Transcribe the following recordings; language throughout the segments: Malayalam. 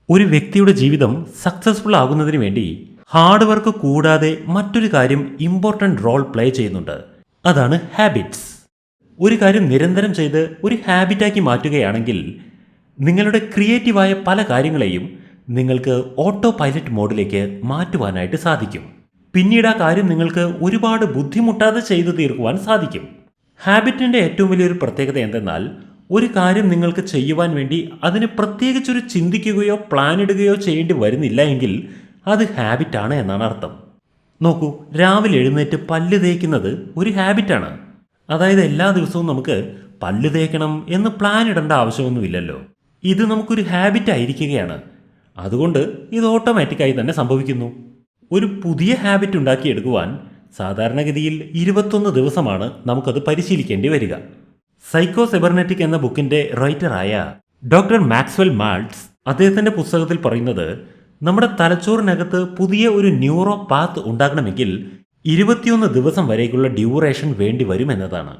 ഒരു വ്യക്തിയുടെ ജീവിതം സക്സസ്ഫുൾ ആകുന്നതിന് വേണ്ടി ഹാർഡ് വർക്ക് കൂടാതെ മറ്റൊരു കാര്യം ഇമ്പോർട്ടൻ്റ് റോൾ പ്ലേ ചെയ്യുന്നുണ്ട്. അതാണ് ഹാബിറ്റ്സ്. ഒരു കാര്യം നിരന്തരം ചെയ്ത് ഒരു ഹാബിറ്റാക്കി മാറ്റുകയാണെങ്കിൽ നിങ്ങളുടെ ക്രിയേറ്റീവായ പല കാര്യങ്ങളെയും നിങ്ങൾക്ക് ഓട്ടോ പൈലറ്റ് മോഡിലേക്ക് മാറ്റുവാനായിട്ട് സാധിക്കും. പിന്നീട് ആ കാര്യം നിങ്ങൾക്ക് ഒരുപാട് ബുദ്ധിമുട്ടാതെ ചെയ്തു തീർക്കുവാൻ സാധിക്കും. ഹാബിറ്റിൻ്റെ ഏറ്റവും വലിയൊരു പ്രത്യേകത എന്തെന്നാൽ ഒരു കാര്യം നിങ്ങൾക്ക് ചെയ്യുവാൻ വേണ്ടി അതിന് പ്രത്യേകിച്ചൊരു ചിന്തിക്കുകയോ പ്ലാൻ ഇടുകയോ ചെയ്യേണ്ടി വരുന്നില്ല എങ്കിൽ അത് ഹാബിറ്റാണ് എന്നാണ് അർത്ഥം. നോക്കൂ, രാവിലെ എഴുന്നേറ്റ് പല്ല് തേക്കുന്നത് ഒരു ഹാബിറ്റാണ്. അതായത് എല്ലാ ദിവസവും നമുക്ക് പല്ല് തേക്കണം എന്ന് പ്ലാൻ ഇടേണ്ട ആവശ്യമൊന്നുമില്ലല്ലോ. ഇത് നമുക്കൊരു ഹാബിറ്റ് ആയിരിക്കുകയാണ്. അതുകൊണ്ട് ഇത് ഓട്ടോമാറ്റിക്കായി തന്നെ സംഭവിക്കുന്നു. ഒരു പുതിയ ഹാബിറ്റ് ഉണ്ടാക്കിയെടുക്കുവാൻ സാധാരണഗതിയിൽ 21 ദിവസമാണ് നമുക്കത് പരിശീലിക്കേണ്ടി വരിക. സൈക്കോ സെബർനെറ്റിക് എന്ന ബുക്കിൻ്റെ റൈറ്ററായ ഡോക്ടർ മാക്സ്വെൽ മാൾട്സ് അദ്ദേഹത്തിൻ്റെ പുസ്തകത്തിൽ പറയുന്നത് നമ്മുടെ തലച്ചോറിനകത്ത് പുതിയ ഒരു ന്യൂറോ പാത്ത് ഉണ്ടാക്കണമെങ്കിൽ 21 ദിവസം വരേക്കുള്ള ഡ്യൂറേഷൻ വേണ്ടി വരും എന്നതാണ്.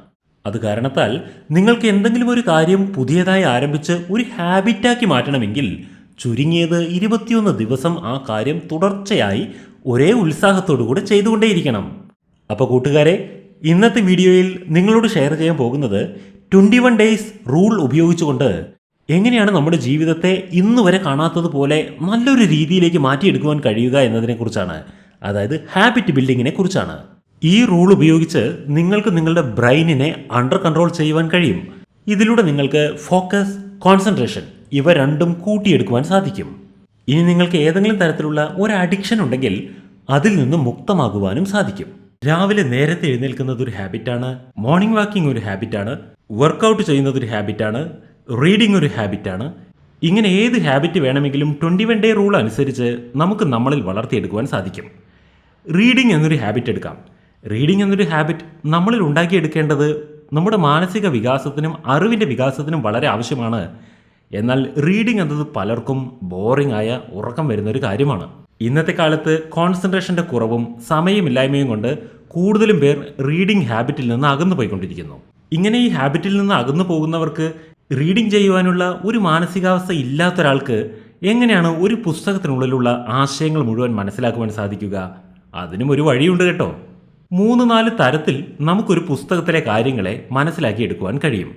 അത് കാരണത്താൽ നിങ്ങൾക്ക് എന്തെങ്കിലും ഒരു കാര്യം പുതിയതായി ആരംഭിച്ച് ഒരു ഹാബിറ്റാക്കി മാറ്റണമെങ്കിൽ ചുരുങ്ങിയത് 21 ദിവസം ആ കാര്യം തുടർച്ചയായി ഒരേ ഉത്സാഹത്തോടുകൂടി ചെയ്തുകൊണ്ടേയിരിക്കണം. അപ്പോൾ കൂട്ടുകാരെ, ഇന്നത്തെ വീഡിയോയിൽ നിങ്ങളോട് ഷെയർ ചെയ്യാൻ പോകുന്നത് 21 ഡേയ്സ് റൂൾ ഉപയോഗിച്ചുകൊണ്ട് എങ്ങനെയാണ് നമ്മുടെ ജീവിതത്തെ ഇന്ന് വരെ കാണാത്തതുപോലെ നല്ലൊരു രീതിയിലേക്ക് മാറ്റിയെടുക്കുവാൻ കഴിയുക എന്നതിനെക്കുറിച്ചാണ്. അതായത് ഹാബിറ്റ് ബിൽഡിങ്ങിനെ കുറിച്ചാണ്. ഈ റൂൾ ഉപയോഗിച്ച് നിങ്ങൾക്ക് നിങ്ങളുടെ ബ്രെയിനിനെ അണ്ടർ കൺട്രോൾ ചെയ്യുവാൻ കഴിയും. ഇതിലൂടെ നിങ്ങൾക്ക് ഫോക്കസ്, കോൺസെൻട്രേഷൻ ഇവ രണ്ടും കൂട്ടിയെടുക്കുവാൻ സാധിക്കും. ഇനി നിങ്ങൾക്ക് ഏതെങ്കിലും തരത്തിലുള്ള ഒരു അഡിക്ഷൻ ഉണ്ടെങ്കിൽ അതിൽ നിന്നും മുക്തമാകുവാനും സാധിക്കും. രാവിലെ നേരത്തെ എഴുന്നേൽക്കുന്നത് ഒരു ഹാബിറ്റാണ്, മോർണിംഗ് വാക്കിംഗ് ഒരു ഹാബിറ്റാണ്, വർക്കൗട്ട് ചെയ്യുന്നത് ഒരു ഹാബിറ്റാണ്, റീഡിംഗ് ഒരു ഹാബിറ്റാണ്. ഇങ്ങനെ ഏത് ഹാബിറ്റ് വേണമെങ്കിലും 21 ഡേ റൂൾ അനുസരിച്ച് നമുക്ക് നമ്മളിൽ വളർത്തിയെടുക്കുവാൻ സാധിക്കും. റീഡിംഗ് എന്നൊരു ഹാബിറ്റ് എടുക്കാം. റീഡിംഗ് എന്നൊരു ഹാബിറ്റ് നമ്മളിൽ ഉണ്ടാക്കിയെടുക്കേണ്ടത് നമ്മുടെ മാനസിക വികാസത്തിനും അറിവിൻ്റെ വികാസത്തിനും വളരെ ആവശ്യമാണ്. എന്നാൽ റീഡിംഗ് എന്നത് പലർക്കും ബോറിംഗ് ആയ ഉറക്കം വരുന്നൊരു കാര്യമാണ്. ഇന്നത്തെ കാലത്ത് കോൺസെൻട്രേഷൻ്റെ കുറവും സമയമില്ലായ്മയും കൊണ്ട് കൂടുതലും പേർ റീഡിംഗ് ഹാബിറ്റിൽ നിന്ന് അകന്നു പോയിക്കൊണ്ടിരിക്കുന്നു. ഇങ്ങനെ ഈ ഹാബിറ്റിൽ നിന്ന് അകന്നു പോകുന്നവർക്ക് റീഡിംഗ് ചെയ്യുവാനുള്ള ഒരു മാനസികാവസ്ഥ ഇല്ലാത്തൊരാൾക്ക് എങ്ങനെയാണ് ഒരു പുസ്തകത്തിനുള്ളിലുള്ള ആശയങ്ങൾ മുഴുവൻ മനസ്സിലാക്കുവാൻ സാധിക്കുക? അതിനും ഒരു വഴിയുണ്ട് കേട്ടോ. 3-4 തരത്തിൽ നമുക്കൊരു പുസ്തകത്തിലെ കാര്യങ്ങളെ മനസ്സിലാക്കിയെടുക്കുവാൻ കഴിയും.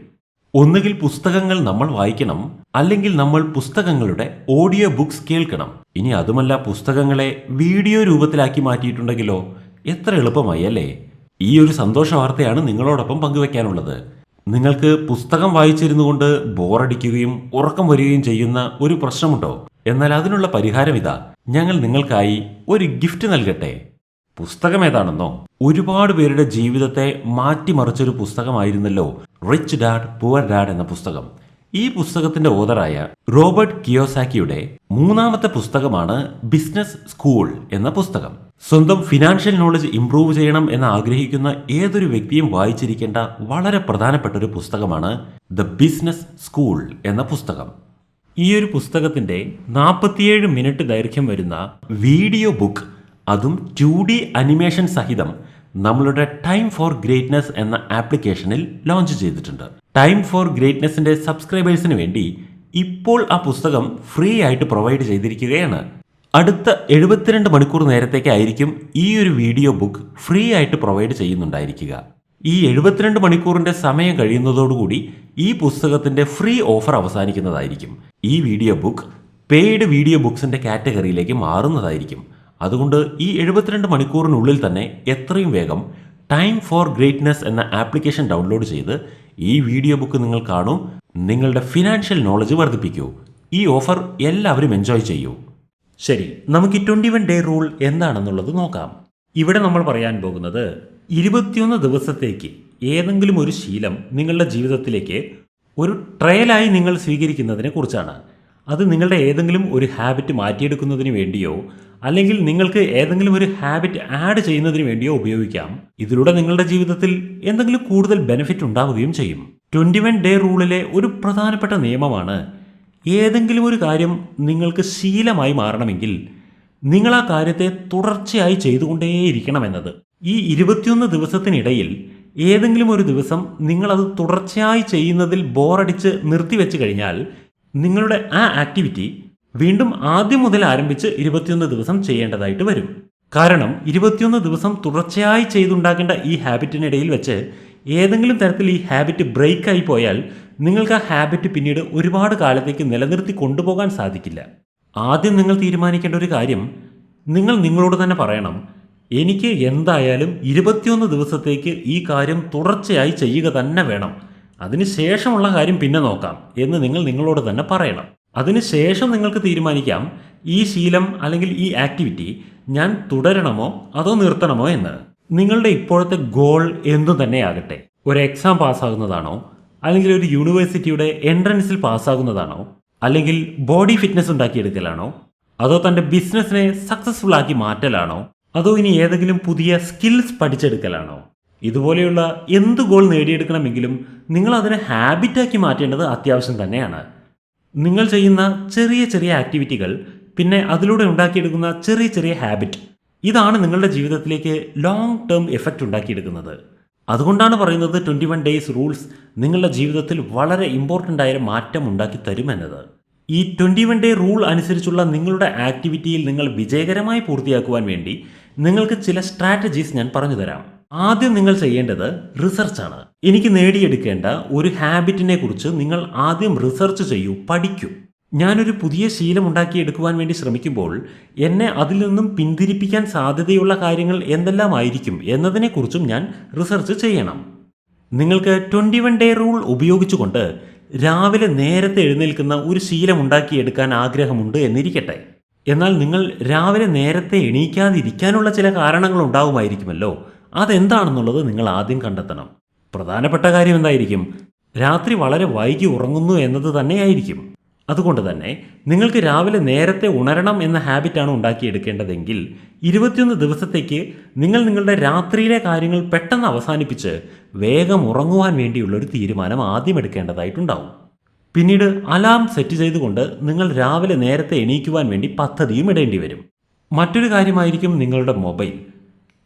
ഒന്നുകിൽ പുസ്തകങ്ങൾ നമ്മൾ വായിക്കണം, അല്ലെങ്കിൽ നമ്മൾ പുസ്തകങ്ങളുടെ ഓഡിയോ ബുക്സ് കേൾക്കണം. ഇനി അതുമല്ല, പുസ്തകങ്ങളെ വീഡിയോ രൂപത്തിലാക്കി മാറ്റിയിട്ടുണ്ടെങ്കിലോ? എത്ര എളുപ്പമായി അല്ലേ? ഈ ഒരു സന്തോഷ വാർത്തയാണ് നിങ്ങളോടൊപ്പം പങ്കുവെക്കാനുള്ളത്. നിങ്ങൾക്ക് പുസ്തകം വായിച്ചിരുന്നു കൊണ്ട് ബോറടിക്കുകയും ഉറക്കം വരികയും ചെയ്യുന്ന ഒരു പ്രശ്നമുണ്ടോ? എന്നാൽ അതിനുള്ള പരിഹാരം ഇതാ. ഞങ്ങൾ നിങ്ങൾക്കായി ഒരു ഗിഫ്റ്റ് നൽകട്ടെ. പുസ്തകം ഏതാണെന്നോ? ഒരുപാട് പേരുടെ ജീവിതത്തെ മാറ്റിമറിച്ചൊരു പുസ്തകമായിരുന്നല്ലോ റിച്ച് ഡാഡ് പുവർ ഡാഡ് എന്ന പുസ്തകം. ഈ പുസ്തകത്തിന്റെ ഓതറായ റോബർട്ട് കിയോസാക്കിയുടെ 3ാമത്തെ പുസ്തകമാണ് ബിസിനസ് സ്കൂൾ എന്ന പുസ്തകം. സ്വന്തം ഫിനാൻഷ്യൽ നോളജ് ഇംപ്രൂവ് ചെയ്യണം എന്ന് ആഗ്രഹിക്കുന്ന ഏതൊരു വ്യക്തിയും വായിച്ചിരിക്കേണ്ട വളരെ പ്രധാനപ്പെട്ട ഒരു പുസ്തകമാണ് ദ ബിസിനസ് സ്കൂൾ എന്ന പുസ്തകം. ഈ ഒരു പുസ്തകത്തിന്റെ 47 മിനിറ്റ് ദൈർഘ്യം വരുന്ന വീഡിയോ ബുക്ക്, അതും 2D അനിമേഷൻ സഹിതം നമ്മളുടെ ടൈം ഫോർ ഗ്രേറ്റ്നസ് എന്ന ആപ്ലിക്കേഷനിൽ ലോഞ്ച് ചെയ്തിട്ടുണ്ട്. ടൈം ഫോർ ഗ്രേറ്റ്നസിന്റെ സബ്സ്ക്രൈബേഴ്സിന് വേണ്ടി ഇപ്പോൾ ആ പുസ്തകം ഫ്രീ ആയിട്ട് പ്രൊവൈഡ് ചെയ്തിരിക്കുകയാണ്. അടുത്ത 72 മണിക്കൂർ നേരത്തേക്കായിരിക്കും ഈ ഒരു വീഡിയോ ബുക്ക് ഫ്രീ ആയിട്ട് പ്രൊവൈഡ് ചെയ്യുന്നുണ്ടായിരിക്കുക. ഈ 72 മണിക്കൂറിന്റെ സമയം കഴിയുന്നതോടുകൂടി ഈ പുസ്തകത്തിന്റെ ഫ്രീ ഓഫർ അവസാനിക്കുന്നതായിരിക്കും. ഈ വീഡിയോ ബുക്ക് പെയ്ഡ് വീഡിയോ ബുക്സിന്റെ കാറ്റഗറിയിലേക്ക് മാറുന്നതായിരിക്കും. അതുകൊണ്ട് ഈ 72 മണിക്കൂറിനുള്ളിൽ തന്നെ എത്രയും വേഗം ടൈം ഫോർ ഗ്രേറ്റ്നസ് എന്ന ആപ്ലിക്കേഷൻ ഡൗൺലോഡ് ചെയ്ത് ഈ വീഡിയോ ബുക്ക് നിങ്ങൾ കാണൂ. നിങ്ങളുടെ ഫിനാൻഷ്യൽ നോളജ് വർദ്ധിപ്പിക്കൂ. ഈ ഓഫർ എല്ലാവരും എൻജോയ് ചെയ്യൂ. ശരി, നമുക്ക് 21 ഡേ റൂൾ എന്താണെന്നുള്ളത് നോക്കാം. ഇവിടെ നമ്മൾ പറയാൻ പോകുന്നത് 21 ദിവസത്തേക്ക് ഏതെങ്കിലും ഒരു ശീലം നിങ്ങളുടെ ജീവിതത്തിലേക്ക് ഒരു ട്രയലായി നിങ്ങൾ സ്വീകരിക്കുന്നതിനെ കുറിച്ചാണ്. അത് നിങ്ങളുടെ ഏതെങ്കിലും ഒരു ഹാബിറ്റ് മാറ്റിയെടുക്കുന്നതിന് വേണ്ടിയോ അല്ലെങ്കിൽ നിങ്ങൾക്ക് ഏതെങ്കിലും ഒരു ഹാബിറ്റ് ആഡ് ചെയ്യുന്നതിന് വേണ്ടിയോ ഉപയോഗിക്കാം. ഇതിലൂടെ നിങ്ങളുടെ ജീവിതത്തിൽ എന്തെങ്കിലും കൂടുതൽ ബെനിഫിറ്റ് ഉണ്ടാവുകയും ചെയ്യും. 21 ഡേ റൂളിലെ ഒരു പ്രധാനപ്പെട്ട നിയമമാണ് ഏതെങ്കിലും ഒരു കാര്യം നിങ്ങൾക്ക് ശീലമായി മാറണമെങ്കിൽ നിങ്ങൾ ആ കാര്യത്തെ തുടർച്ചയായി ചെയ്തുകൊണ്ടേയിരിക്കണമെന്നത്. ഈ 21 ദിവസത്തിനിടയിൽ ഏതെങ്കിലും ഒരു ദിവസം നിങ്ങളത് തുടർച്ചയായി ചെയ്യുന്നതിൽ ബോറടിച്ച് നിർത്തിവെച്ച് കഴിഞ്ഞാൽ നിങ്ങളുടെ ആ ആക്ടിവിറ്റി വീണ്ടും ആദ്യം മുതൽ ആരംഭിച്ച് 21 ദിവസം ചെയ്യേണ്ടതായിട്ട് വരും. കാരണം 21 ദിവസം തുടർച്ചയായി ചെയ്തുണ്ടാക്കേണ്ട ഈ ഹാബിറ്റിനിടയിൽ വെച്ച് ഏതെങ്കിലും തരത്തിൽ ഈ ഹാബിറ്റ് ബ്രേക്ക് ആയി പോയാൽ നിങ്ങൾക്ക് ആ ഹാബിറ്റ് പിന്നീട് ഒരുപാട് കാലത്തേക്ക് നിലനിർത്തി കൊണ്ടുപോകാൻ സാധിക്കില്ല. ആദ്യം നിങ്ങൾ തീരുമാനിക്കേണ്ട ഒരു കാര്യം, നിങ്ങൾ നിങ്ങളോട് തന്നെ പറയണം, എനിക്ക് എന്തായാലും 21 ദിവസത്തേക്ക് ഈ കാര്യം തുടർച്ചയായി ചെയ്യുക തന്നെ വേണം, അതിനുശേഷമുള്ള കാര്യം പിന്നെ നോക്കാം എന്ന് നിങ്ങൾ നിങ്ങളോട് തന്നെ പറയണം. അതിനുശേഷം നിങ്ങൾക്ക് തീരുമാനിക്കാം ഈ ശീലം അല്ലെങ്കിൽ ഈ ആക്ടിവിറ്റി ഞാൻ തുടരണമോ അതോ നിർത്തണമോ എന്ന്. നിങ്ങളുടെ ഇപ്പോഴത്തെ ഗോൾ എന്തു തന്നെയാകട്ടെ, ഒരു എക്സാം പാസ്സാകുന്നതാണോ, അല്ലെങ്കിൽ ഒരു യൂണിവേഴ്സിറ്റിയുടെ എൻട്രൻസിൽ പാസ്സാകുന്നതാണോ, അല്ലെങ്കിൽ ബോഡി ഫിറ്റ്നസ് ഉണ്ടാക്കിയെടുക്കലാണോ, അതോ തൻ്റെ ബിസിനസ്സിനെ സക്സസ്ഫുൾ ആക്കി മാറ്റലാണോ, അതോ ഇനി ഏതെങ്കിലും പുതിയ സ്കിൽസ് പഠിച്ചെടുക്കലാണോ, ഇതുപോലെയുള്ള എന്ത് ഗോൾ നേടിയെടുക്കണമെങ്കിലും നിങ്ങൾ അതിനെ ഹാബിറ്റാക്കി മാറ്റേണ്ടത് അത്യാവശ്യം തന്നെയാണ്. നിങ്ങൾ ചെയ്യുന്ന ചെറിയ ചെറിയ ആക്ടിവിറ്റികൾ, പിന്നെ അതിലൂടെ ഉണ്ടാക്കിയെടുക്കുന്ന ചെറിയ ചെറിയ ഹാബിറ്റ്, ഇതാണ് നിങ്ങളുടെ ജീവിതത്തിലേക്ക് ലോങ് ടേം എഫക്റ്റ് ഉണ്ടാക്കിയെടുക്കുന്നത്. അതുകൊണ്ടാണ് പറയുന്നത് 21 ഡേയ്സ് റൂൾസ് നിങ്ങളുടെ ജീവിതത്തിൽ വളരെ ഇമ്പോർട്ടൻ്റ് ആയ മാറ്റം ഉണ്ടാക്കി തരുമെന്നത്. ഈ 21 ഡേ റൂൾ അനുസരിച്ചുള്ള നിങ്ങളുടെ ആക്ടിവിറ്റിയിൽ നിങ്ങൾ വിജയകരമായി പൂർത്തിയാക്കുവാൻ വേണ്ടി നിങ്ങൾക്ക് ചില സ്ട്രാറ്റജീസ് ഞാൻ പറഞ്ഞു തരാം. ആദ്യം നിങ്ങൾ ചെയ്യേണ്ടത് റിസർച്ചാണ്. എനിക്ക് നേടിയെടുക്കേണ്ട ഒരു ഹാബിറ്റിനെ കുറിച്ച് നിങ്ങൾ ആദ്യം റിസർച്ച് ചെയ്യൂ, പഠിക്കൂ. ഞാനൊരു പുതിയ ശീലം ഉണ്ടാക്കിയെടുക്കുവാൻ വേണ്ടി ശ്രമിക്കുമ്പോൾ എന്നെ അതിൽ നിന്നും പിന്തിരിപ്പിക്കാൻ സാധ്യതയുള്ള കാര്യങ്ങൾ എന്തെല്ലാമായിരിക്കും എന്നതിനെക്കുറിച്ചും ഞാൻ റിസർച്ച് ചെയ്യണം. നിങ്ങൾക്ക് 21 ഡേ റൂൾ ഉപയോഗിച്ചുകൊണ്ട് രാവിലെ നേരത്തെ എഴുന്നേൽക്കുന്ന ഒരു ശീലം ഉണ്ടാക്കിയെടുക്കാൻ ആഗ്രഹമുണ്ട് എന്നിരിക്കട്ടെ. എന്നാൽ നിങ്ങൾ രാവിലെ നേരത്തെ എണീക്കാതിരിക്കാനുള്ള ചില കാരണങ്ങൾ ഉണ്ടാവുമായിരിക്കുമല്ലോ. അതെന്താണെന്നുള്ളത് നിങ്ങൾ ആദ്യം കണ്ടെത്തണം. പ്രധാനപ്പെട്ട കാര്യം എന്തായിരിക്കും? രാത്രി വളരെ വൈകി ഉറങ്ങുന്നു എന്നത് തന്നെയായിരിക്കും. അതുകൊണ്ട് തന്നെ നിങ്ങൾക്ക് രാവിലെ നേരത്തെ ഉണരണം എന്ന ഹാബിറ്റാണ് ഉണ്ടാക്കിയെടുക്കേണ്ടതെങ്കിൽ 21 ദിവസത്തേക്ക് നിങ്ങൾ നിങ്ങളുടെ രാത്രിയിലെ കാര്യങ്ങൾ പെട്ടെന്ന് അവസാനിപ്പിച്ച് വേഗം ഉറങ്ങുവാൻ വേണ്ടിയുള്ളൊരു തീരുമാനം ആദ്യം എടുക്കേണ്ടതായിട്ടുണ്ടാവും. പിന്നീട് അലാം സെറ്റ് ചെയ്തുകൊണ്ട് നിങ്ങൾ രാവിലെ നേരത്തെ എണീക്കുവാൻ വേണ്ടി പദ്ധതിയും ഇടേണ്ടി വരും. മറ്റൊരു കാര്യമായിരിക്കും നിങ്ങളുടെ മൊബൈൽ.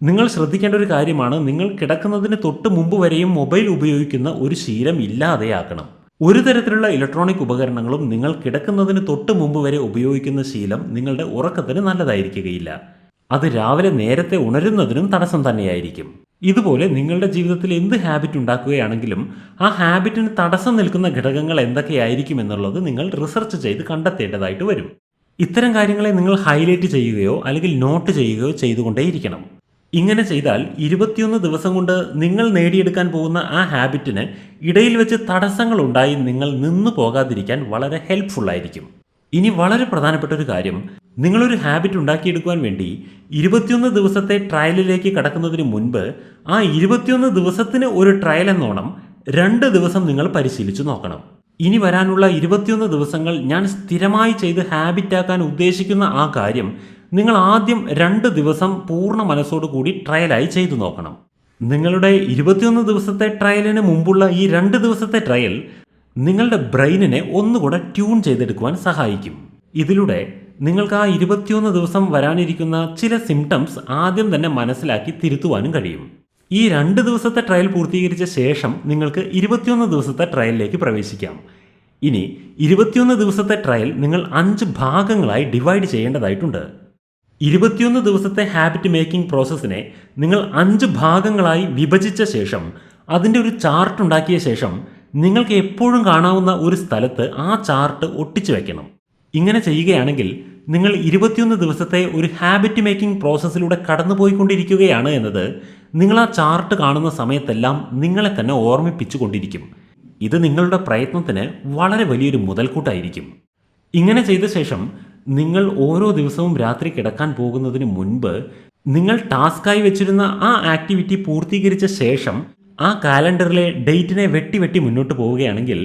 നിങ്ങൾ ശ്രദ്ധിക്കേണ്ട ഒരു കാര്യമാണ്, നിങ്ങൾ കിടക്കുന്നതിന് തൊട്ട് മുമ്പ് വരെയും മൊബൈൽ ഉപയോഗിക്കുന്ന ഒരു ശീലം ഇല്ലാതെയാക്കണം. ഒരു തരത്തിലുള്ള ഇലക്ട്രോണിക് ഉപകരണങ്ങളും നിങ്ങൾ കിടക്കുന്നതിന് തൊട്ട് മുമ്പ് വരെ ഉപയോഗിക്കുന്ന ശീലം നിങ്ങളുടെ ഉറക്കത്തിന് നല്ലതായിരിക്കുകയില്ല. അത് രാവിലെ നേരത്തെ ഉണരുന്നതിനും തടസ്സം തന്നെയായിരിക്കും. ഇതുപോലെ നിങ്ങളുടെ ജീവിതത്തിൽ എന്ത് ഹാബിറ്റ് ഉണ്ടാക്കുകയാണെങ്കിലും ആ ഹാബിറ്റിന് തടസ്സം നിൽക്കുന്ന ഘടകങ്ങൾ എന്തൊക്കെയായിരിക്കും എന്നുള്ളത് നിങ്ങൾ റിസർച്ച് ചെയ്ത് കണ്ടെത്തേണ്ടതായിട്ട് വരും. ഇത്തരം കാര്യങ്ങളെ നിങ്ങൾ ഹൈലൈറ്റ് ചെയ്യുകയോ അല്ലെങ്കിൽ നോട്ട് ചെയ്യുകയോ ചെയ്തുകൊണ്ടേയിരിക്കണം. ഇങ്ങനെ ചെയ്താൽ 21 ദിവസം കൊണ്ട് നിങ്ങൾ നേടിയെടുക്കാൻ പോകുന്ന ആ ഹാബിറ്റിന് ഇടയിൽ വെച്ച് തടസ്സങ്ങൾ ഉണ്ടായി നിങ്ങൾ നിന്നു പോകാതിരിക്കാൻ വളരെ ഹെൽപ്ഫുള്ളായിരിക്കും. ഇനി വളരെ പ്രധാനപ്പെട്ട ഒരു കാര്യം, നിങ്ങളൊരു ഹാബിറ്റ് ഉണ്ടാക്കിയെടുക്കുവാൻ വേണ്ടി 21 ദിവസത്തെ ട്രയലിലേക്ക് കടക്കുന്നതിന് മുൻപ് ആ 21 ദിവസത്തിന് ഒരു ട്രയൽ എന്നോണം 2 ദിവസം നിങ്ങൾ പരിശീലിച്ചു നോക്കണം. ഇനി വരാനുള്ള 21 ദിവസങ്ങൾ ഞാൻ സ്ഥിരമായി ചെയ്ത് ഹാബിറ്റാക്കാൻ ഉദ്ദേശിക്കുന്ന ആ കാര്യം നിങ്ങൾ ആദ്യം 2 ദിവസം പൂർണ്ണ മനസ്സോടുകൂടി ട്രയലായി ചെയ്തു നോക്കണം. നിങ്ങളുടെ 21 ദിവസത്തെ ട്രയലിന് മുമ്പുള്ള ഈ 2 ദിവസത്തെ ട്രയൽ നിങ്ങളുടെ ബ്രെയിനിനെ ഒന്നുകൂടെ ട്യൂൺ ചെയ്തെടുക്കുവാൻ സഹായിക്കും. ഇതിലൂടെ നിങ്ങൾക്ക് ആ 21 ദിവസം വരാനിരിക്കുന്ന ചില സിംറ്റംസ് ആദ്യം തന്നെ മനസ്സിലാക്കി തിരുത്തുവാനും കഴിയും. ഈ 2 ദിവസത്തെ ട്രയൽ പൂർത്തീകരിച്ച ശേഷം നിങ്ങൾക്ക് 21 ദിവസത്തെ ട്രയലിലേക്ക് പ്രവേശിക്കാം. ഇനി 21 ദിവസത്തെ ട്രയൽ നിങ്ങൾ 5 ഭാഗങ്ങളായി ഡിവൈഡ് ചെയ്യേണ്ടതായിട്ടുണ്ട്. 21 ദിവസത്തെ ഹാബിറ്റ് മേക്കിംഗ് പ്രോസസ്സിനെ നിങ്ങൾ 5 ഭാഗങ്ങളായി വിഭജിച്ച ശേഷം അതിൻ്റെ ഒരു ചാർട്ട് ഉണ്ടാക്കിയ ശേഷം നിങ്ങൾക്ക് എപ്പോഴും കാണാവുന്ന ഒരു സ്ഥലത്ത് ആ ചാർട്ട് ഒട്ടിച്ചു വയ്ക്കണം. ഇങ്ങനെ ചെയ്യുകയാണെങ്കിൽ നിങ്ങൾ 21 ദിവസത്തെ ഒരു ഹാബിറ്റ് മേക്കിംഗ് പ്രോസസ്സിലൂടെ കടന്നുപോയിക്കൊണ്ടിരിക്കുകയാണ് എന്നത് നിങ്ങൾ ആ ചാർട്ട് കാണുന്ന സമയത്തെല്ലാം നിങ്ങളെ തന്നെ ഓർമ്മിപ്പിച്ചു കൊണ്ടിരിക്കും. ഇത് നിങ്ങളുടെ പ്രയത്നത്തിന് വളരെ വലിയൊരു മുതൽക്കൂട്ടായിരിക്കും. ഇങ്ങനെ ചെയ്ത ശേഷം നിങ്ങൾ ഓരോ ദിവസവും രാത്രി കിടക്കാൻ പോകുന്നതിന് മുൻപ് നിങ്ങൾ ടാസ്ക്കായി വെച്ചിരുന്ന ആ ആക്ടിവിറ്റി പൂർത്തീകരിച്ച ശേഷം ആ കാലണ്ടറിലെ ഡേറ്റിനെ വെട്ടി മുന്നോട്ട് പോവുകയാണെങ്കിൽ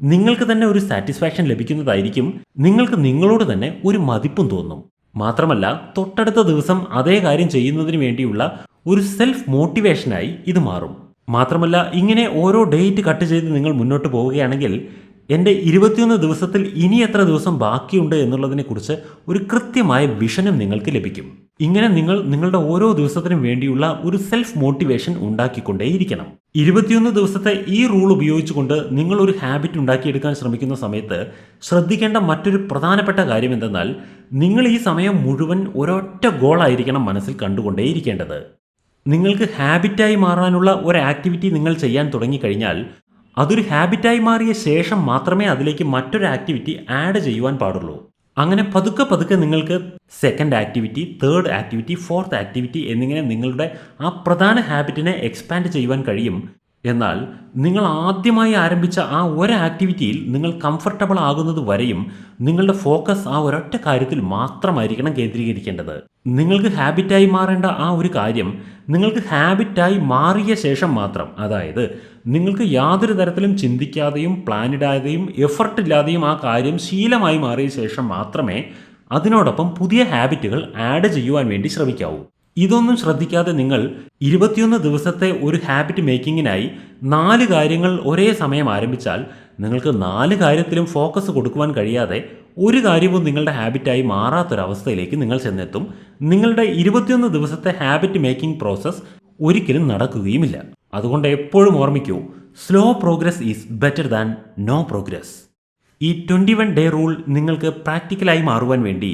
നിങ്ങൾക്ക് തന്നെ ഒരു സാറ്റിസ്ഫാക്ഷൻ ലഭിക്കുന്നതായിരിക്കും. നിങ്ങൾക്ക് നിങ്ങളോട് തന്നെ ഒരു മതിപ്പും തോന്നും. മാത്രമല്ല തൊട്ടടുത്ത ദിവസം അതേ കാര്യം ചെയ്യുന്നതിന് വേണ്ടിയുള്ള ഒരു സെൽഫ് മോട്ടിവേഷനായി ഇത് മാറും. മാത്രമല്ല ഇങ്ങനെ ഓരോ ഡേറ്റ് കട്ട് ചെയ്ത് നിങ്ങൾ മുന്നോട്ട് പോവുകയാണെങ്കിൽ എൻ്റെ 21 ദിവസത്തിൽ ഇനി എത്ര ദിവസം ബാക്കിയുണ്ട് എന്നുള്ളതിനെക്കുറിച്ച് ഒരു കൃത്യമായ വിഷനും നിങ്ങൾക്ക് ലഭിക്കും. ഇങ്ങനെ നിങ്ങൾ നിങ്ങളുടെ ഓരോ ദിവസത്തിനും വേണ്ടിയുള്ള ഒരു സെൽഫ് മോട്ടിവേഷൻ ഉണ്ടാക്കിക്കൊണ്ടേയിരിക്കണം. 21 ദിവസത്തെ ഈ റൂൾ ഉപയോഗിച്ചുകൊണ്ട് നിങ്ങൾ ഒരു ഹാബിറ്റ് ഉണ്ടാക്കിയെടുക്കാൻ ശ്രമിക്കുന്ന സമയത്ത് ശ്രദ്ധിക്കേണ്ട മറ്റൊരു പ്രധാനപ്പെട്ട കാര്യം എന്തെന്നാൽ, നിങ്ങൾ ഈ സമയം മുഴുവൻ ഒരൊറ്റ ഗോളായിരിക്കണം മനസ്സിൽ കണ്ടുകൊണ്ടേയിരിക്കേണ്ടത്. നിങ്ങൾക്ക് ഹാബിറ്റായി മാറാനുള്ള ഒരു ആക്ടിവിറ്റി നിങ്ങൾ ചെയ്യാൻ തുടങ്ങിക്കഴിഞ്ഞാൽ അതൊരു ഹാബിറ്റായി മാറിയ ശേഷം മാത്രമേ അതിലേക്ക് മറ്റൊരു ആക്ടിവിറ്റി ആഡ് ചെയ്യുവാൻ പാടുള്ളൂ. അങ്ങനെ പതുക്കെ പതുക്കെ നിങ്ങൾക്ക് second activity, third activity, fourth activity എന്നിങ്ങനെ നിങ്ങളുടെ ആ പ്രധാന ഹാബിറ്റിനെ എക്സ്പാൻഡ് ചെയ്യുവാൻ കഴിയും. എന്നാൽ നിങ്ങൾ ആദ്യമായി ആരംഭിച്ച ആ ഒരു ആക്ടിവിറ്റിയിൽ നിങ്ങൾ കംഫർട്ടബിൾ ആകുന്നത് വരെയും നിങ്ങളുടെ ഫോക്കസ് ആ ഒരൊറ്റ കാര്യത്തിൽ മാത്രമായിരിക്കണം കേന്ദ്രീകരിക്കേണ്ടത്. നിങ്ങൾക്ക് ഹാബിറ്റായി മാറേണ്ട ആ ഒരു കാര്യം നിങ്ങൾക്ക് ഹാബിറ്റായി മാറിയ ശേഷം മാത്രം, അതായത് നിങ്ങൾക്ക് യാതൊരു തരത്തിലും ചിന്തിക്കാതെയും പ്ലാനിടാതെയും എഫർട്ടില്ലാതെയും ആ കാര്യം ശീലമായി മാറിയ ശേഷം മാത്രമേ അതിനോടൊപ്പം പുതിയ ഹാബിറ്റുകൾ ആഡ് ചെയ്യുവാൻ വേണ്ടി ശ്രമിക്കാവൂ. ഇതൊന്നും ശ്രദ്ധിക്കാതെ നിങ്ങൾ 21 ദിവസത്തെ ഒരു ഹാബിറ്റ് മേക്കിങ്ങിനായി 4 കാര്യങ്ങൾ ഒരേ സമയം ആരംഭിച്ചാൽ നിങ്ങൾക്ക് 4 കാര്യത്തിലും ഫോക്കസ് കൊടുക്കുവാൻ കഴിയാതെ ഒരു കാര്യവും നിങ്ങളുടെ ഹാബിറ്റായി മാറാത്തൊരവസ്ഥയിലേക്ക് നിങ്ങൾ ചെന്നെത്തും. നിങ്ങളുടെ 21 ദിവസത്തെ ഹാബിറ്റ് മേക്കിംഗ് പ്രോസസ്സ് ഒരിക്കലും നടക്കുകയുമില്ല. അതുകൊണ്ട് എപ്പോഴും ഓർമ്മിക്കൂ, slow progress is better than no progress. ഈ 21 ഡേ റൂൾ നിങ്ങൾക്ക് പ്രാക്ടിക്കലായി മാറുവാൻ വേണ്ടി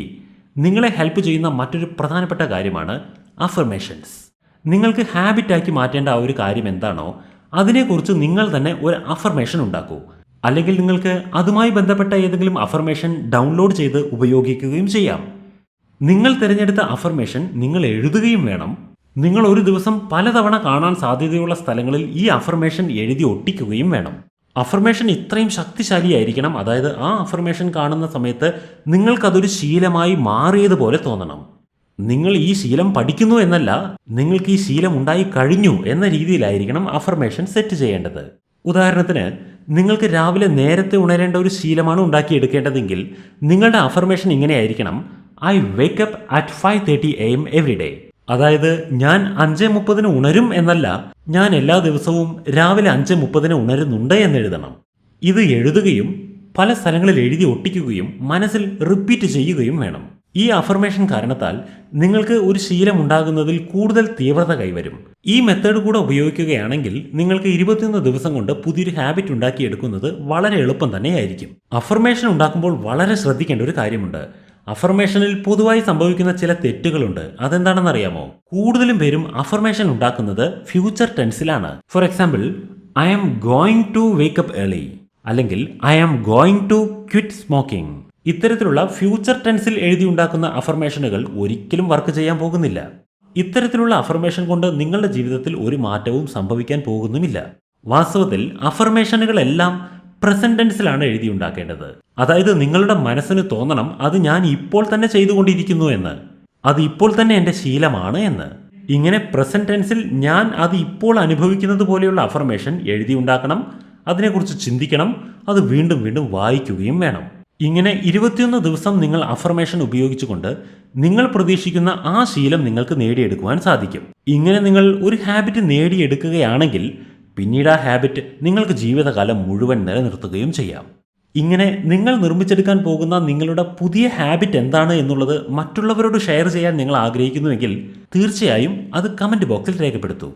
നിങ്ങളെ ഹെൽപ്പ് ചെയ്യുന്ന മറ്റൊരു പ്രധാനപ്പെട്ട കാര്യമാണ് അഫർമേഷൻസ്. നിങ്ങൾക്ക് ഹാബിറ്റാക്കി മാറ്റേണ്ട ആ ഒരു കാര്യം എന്താണോ അതിനെക്കുറിച്ച് നിങ്ങൾ തന്നെ ഒരു അഫർമേഷൻ ഉണ്ടാക്കൂ. അല്ലെങ്കിൽ നിങ്ങൾക്ക് അതുമായി ബന്ധപ്പെട്ട ഏതെങ്കിലും അഫർമേഷൻ ഡൗൺലോഡ് ചെയ്ത് ഉപയോഗിക്കുകയും ചെയ്യാം. നിങ്ങൾ തിരഞ്ഞെടുത്ത അഫർമേഷൻ നിങ്ങൾ എഴുതുകയും വേണം. നിങ്ങൾ ഒരു ദിവസം പലതവണ കാണാൻ സാധ്യതയുള്ള സ്ഥലങ്ങളിൽ ഈ അഫർമേഷൻ എഴുതി ഒട്ടിക്കുകയും വേണം. അഫർമേഷൻ ഇത്രയും ശക്തിശാലിയായിരിക്കണം, അതായത് ആ അഫർമേഷൻ കാണുന്ന സമയത്ത് നിങ്ങൾക്കതൊരു ശീലമായി മാറിയതുപോലെ തോന്നണം. നിങ്ങൾ ഈ ശീലം പഠിക്കുന്നു എന്നല്ല, നിങ്ങൾക്ക് ഈ ശീലം ഉണ്ടായി കഴിഞ്ഞു എന്ന രീതിയിലായിരിക്കണം അഫർമേഷൻ സെറ്റ് ചെയ്യേണ്ടത്. ഉദാഹരണത്തിന്, നിങ്ങൾക്ക് രാവിലെ നേരത്തെ ഉണരേണ്ട ഒരു ശീലമാണ് ഉണ്ടാക്കിയെടുക്കേണ്ടതെങ്കിൽ നിങ്ങളുടെ അഫർമേഷൻ ഇങ്ങനെയായിരിക്കണം: I wake up at 5:30 AM every day. അതായത് ഞാൻ 5:30 ഉണരും എന്നല്ല, ഞാൻ എല്ലാ ദിവസവും രാവിലെ 5:30 ഉണരുന്നുണ്ട് എന്നെഴുതണം. ഇത് എഴുതുകയും പല സ്ഥലങ്ങളിൽ എഴുതി ഒട്ടിക്കുകയും മനസ്സിൽ റിപ്പീറ്റ് ചെയ്യുകയും വേണം. ഈ അഫർമേഷൻ കാരണത്താൽ നിങ്ങൾക്ക് ഒരു ശീലം ഉണ്ടാകുന്നതിൽ കൂടുതൽ തീവ്രത കൈവരും. ഈ മെത്തേഡ് കൂടെ ഉപയോഗിക്കുകയാണെങ്കിൽ നിങ്ങൾക്ക് 21 ദിവസം കൊണ്ട് പുതിയൊരു ഹാബിറ്റ് ഉണ്ടാക്കിയെടുക്കുന്നത് വളരെ എളുപ്പം തന്നെയായിരിക്കും. അഫർമേഷൻ ഉണ്ടാക്കുമ്പോൾ വളരെ ശ്രദ്ധിക്കേണ്ട ഒരു കാര്യമുണ്ട്. അഫർമേഷനിൽ പൊതുവായി സംഭവിക്കുന്ന ചില തെറ്റുകളുണ്ട്. അതെന്താണെന്നറിയാമോ? കൂടുതലും പേരും അഫർമേഷൻ ഉണ്ടാക്കുന്നത് ഫ്യൂച്ചർ ടെൻസിലാണ്. For example, I am going to wake up early, അല്ലെങ്കിൽ I am going to quit smoking. ഇത്തരത്തിലുള്ള ഫ്യൂച്ചർ ടെൻസിൽ എഴുതി ഉണ്ടാക്കുന്ന അഫർമേഷനുകൾ ഒരിക്കലും വർക്ക് ചെയ്യാൻ പോകുന്നില്ല. ഇത്തരത്തിലുള്ള അഫർമേഷൻ കൊണ്ട് നിങ്ങളുടെ ജീവിതത്തിൽ ഒരു മാറ്റവും സംഭവിക്കാൻ പോകുന്നുമില്ല. വാസ്തവത്തിൽ അഫർമേഷനുകളെല്ലാം പ്രസന്റ് ടെൻസിലാണ് എഴുതി ഉണ്ടാക്കേണ്ടത്. അതായത് നിങ്ങളുടെ മനസ്സിന് തോന്നണം അത് ഞാൻ ഇപ്പോൾ തന്നെ ചെയ്തുകൊണ്ടിരിക്കുന്നു എന്ന്, അത് ഇപ്പോൾ തന്നെ എൻ്റെ ശീലമാണ് എന്ന്. ഇങ്ങനെ പ്രസന്റ് ടെൻസിൽ ഞാൻ അത് ഇപ്പോൾ അനുഭവിക്കുന്നത് പോലെയുള്ള അഫർമേഷൻ എഴുതി ഉണ്ടാക്കണം, അതിനെക്കുറിച്ച് ചിന്തിക്കണം, അത് വീണ്ടും വീണ്ടും വായിക്കുകയും വേണം. ഇങ്ങനെ 21 ദിവസം നിങ്ങൾ അഫർമേഷൻ ഉപയോഗിച്ചുകൊണ്ട് നിങ്ങൾ പ്രതീക്ഷിക്കുന്ന ആ ശീലം നിങ്ങൾക്ക് നേടിയെടുക്കുവാൻ സാധിക്കും. ഇങ്ങനെ നിങ്ങൾ ഒരു ഹാബിറ്റ് നേടിയെടുക്കുകയാണെങ്കിൽ പിന്നീട് ആ ഹാബിറ്റ് നിങ്ങൾക്ക് ജീവിതകാലം മുഴുവൻ നിലനിർത്തുകയും ചെയ്യാം. ഇങ്ങനെ നിങ്ങൾ നിർമ്മിച്ചെടുക്കാൻ പോകുന്ന നിങ്ങളുടെ പുതിയ ഹാബിറ്റ് എന്താണ് എന്നുള്ളത് മറ്റുള്ളവരോട് ഷെയർ ചെയ്യാൻ നിങ്ങൾ ആഗ്രഹിക്കുന്നുവെങ്കിൽ തീർച്ചയായും അത് കമൻറ്റ് ബോക്സിൽ രേഖപ്പെടുത്തൂ.